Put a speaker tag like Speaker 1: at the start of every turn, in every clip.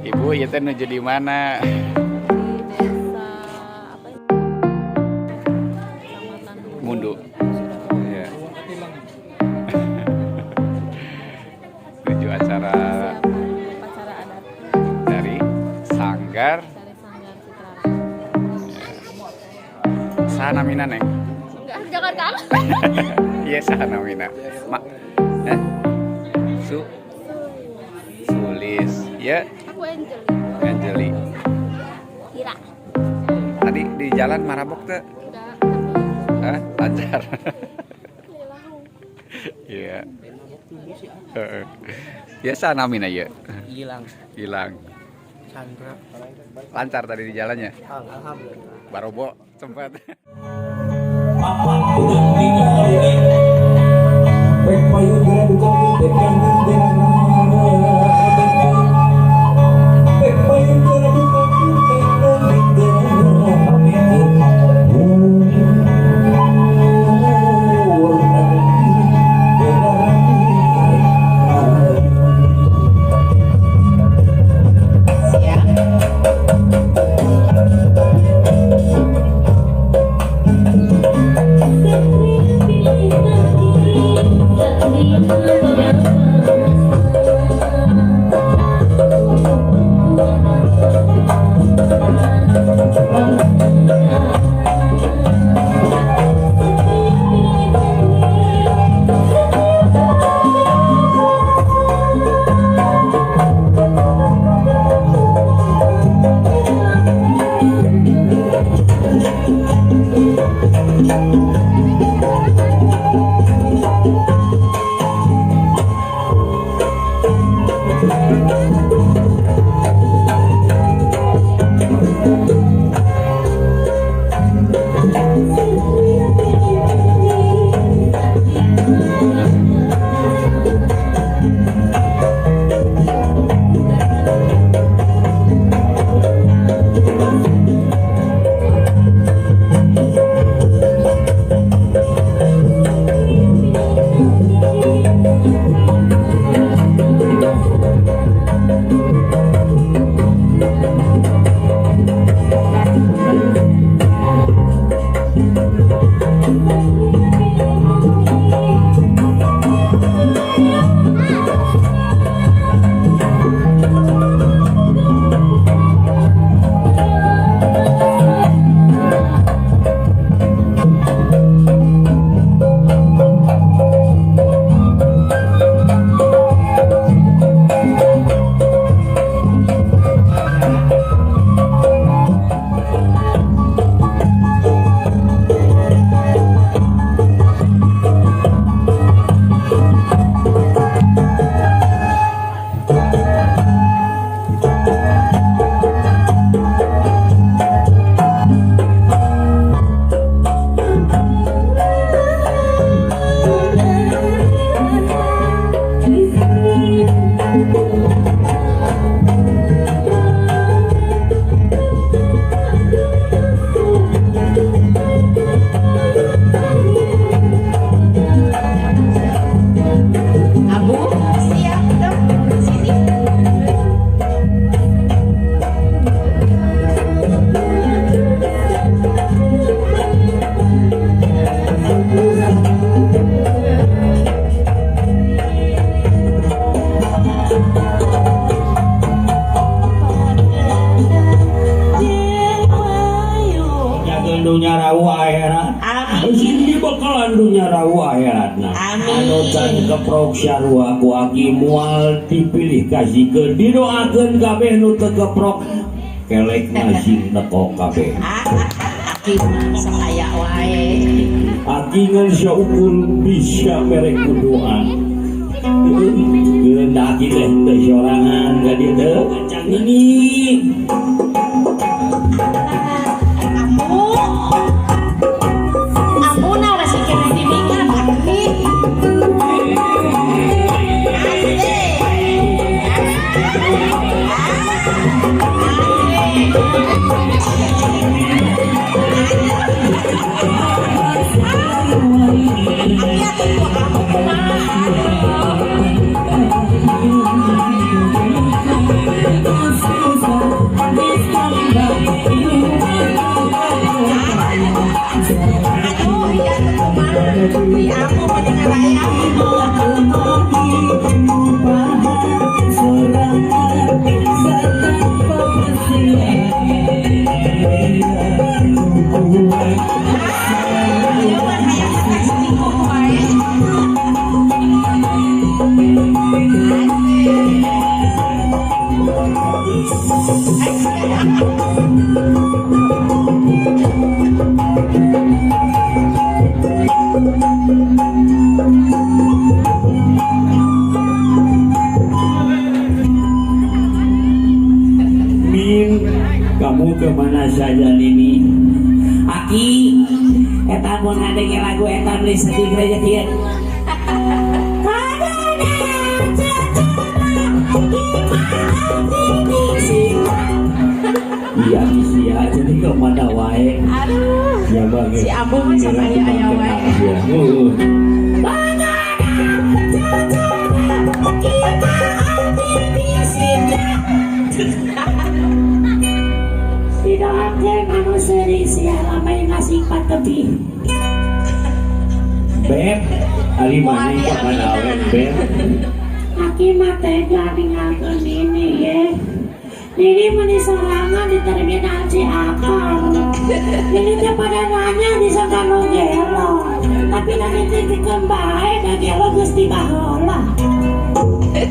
Speaker 1: Ibu, itu menuju di mana?
Speaker 2: Di desa apa itu? Kecamatan
Speaker 1: Mundu. Iya. Menuju acara
Speaker 2: upacara adat
Speaker 1: dari Sanggar.
Speaker 2: dari Sanggar Citraland.
Speaker 1: Sahanamina, Neng.
Speaker 2: Enggak, jangan kalah.
Speaker 1: Iya, Sahanamina. Mak. Sulis. Ya,
Speaker 2: Aku Angel.
Speaker 1: Angeli.
Speaker 2: Ira.
Speaker 1: Tadi di jalan marabok tuh.
Speaker 2: Enggak,
Speaker 1: Lancar.
Speaker 2: tapi lahu.
Speaker 1: Iya. Ya, Sahanamina ya. Hilang.
Speaker 3: Chandra.
Speaker 1: Lancar tadi di jalannya.
Speaker 3: Alhamdulillah.
Speaker 1: Barobo sempat.
Speaker 4: dunya rawu akhirat. Amin. Di bakalan dunya rawu akhiratna.
Speaker 5: Amin.
Speaker 4: Anu can keprok syarwa ku aki mual dipilih kasihkeun didoakeun kabeh nu teu keprok kelek ngasih teko kabeh.
Speaker 5: Aki sakaya wae.
Speaker 4: Aki ngan syukur bisa merek doa. Keunda aki teh teu sorangan ka dieu teh kencang ini. Min, kamu kemana saja Nini? Aki, eta mun adenge lagu eta beli sedih gereja kieu. Iya sia jadi kemana wae.
Speaker 5: Aduh.
Speaker 4: Ya bang.
Speaker 5: Si Abu mah sama aya wae.
Speaker 4: Sidoakeun anu seurik sia lamai ngasih patepi. Beb, ari mana kok ngadawe Beb? Aki mah tega ninggalkeun ini ye. Ini meni sorangan di terminal Ciakar. Ini teh pada nanya di sakanu gelo. Tapi nanti titikeun bae da gelo geus dibaheula.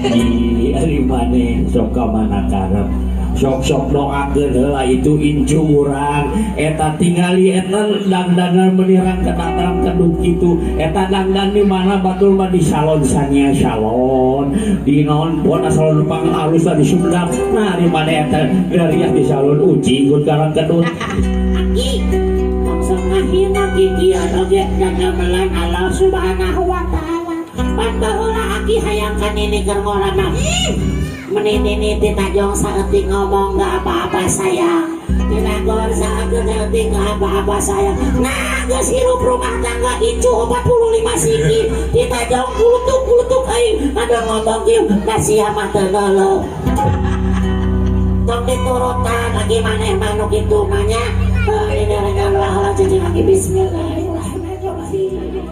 Speaker 4: Di ari mane sok ka mana karep. Sok-sok doakeun heula itu incu urang eta tingali eta dangdangan menirang ketatang keduk kitu eta dangdan di mana batul mah di salon sanya salon di naon pona salon pang alus di Sumedang nah di mana eta gariah di salon uci gut karang kedut aki langsung ngahina kieu oge dan gamelan Allah Subhanahu wa taala pan baheula aki hayang ka nini keur ngorana meniti tajong saeutik ngomong gak apa-apa sayang dinagor saeutik saeutik gak apa-apa sayang nah geus hirup rumah tangga incu 45 siki ditajong kulutuk aing ada ngomong kieu kasihan mah teu neuleuh tong diturutan lagi maneh mah nu kitu mah nya ini dengan Allah jadi lagi bismillahirrahmanirrahim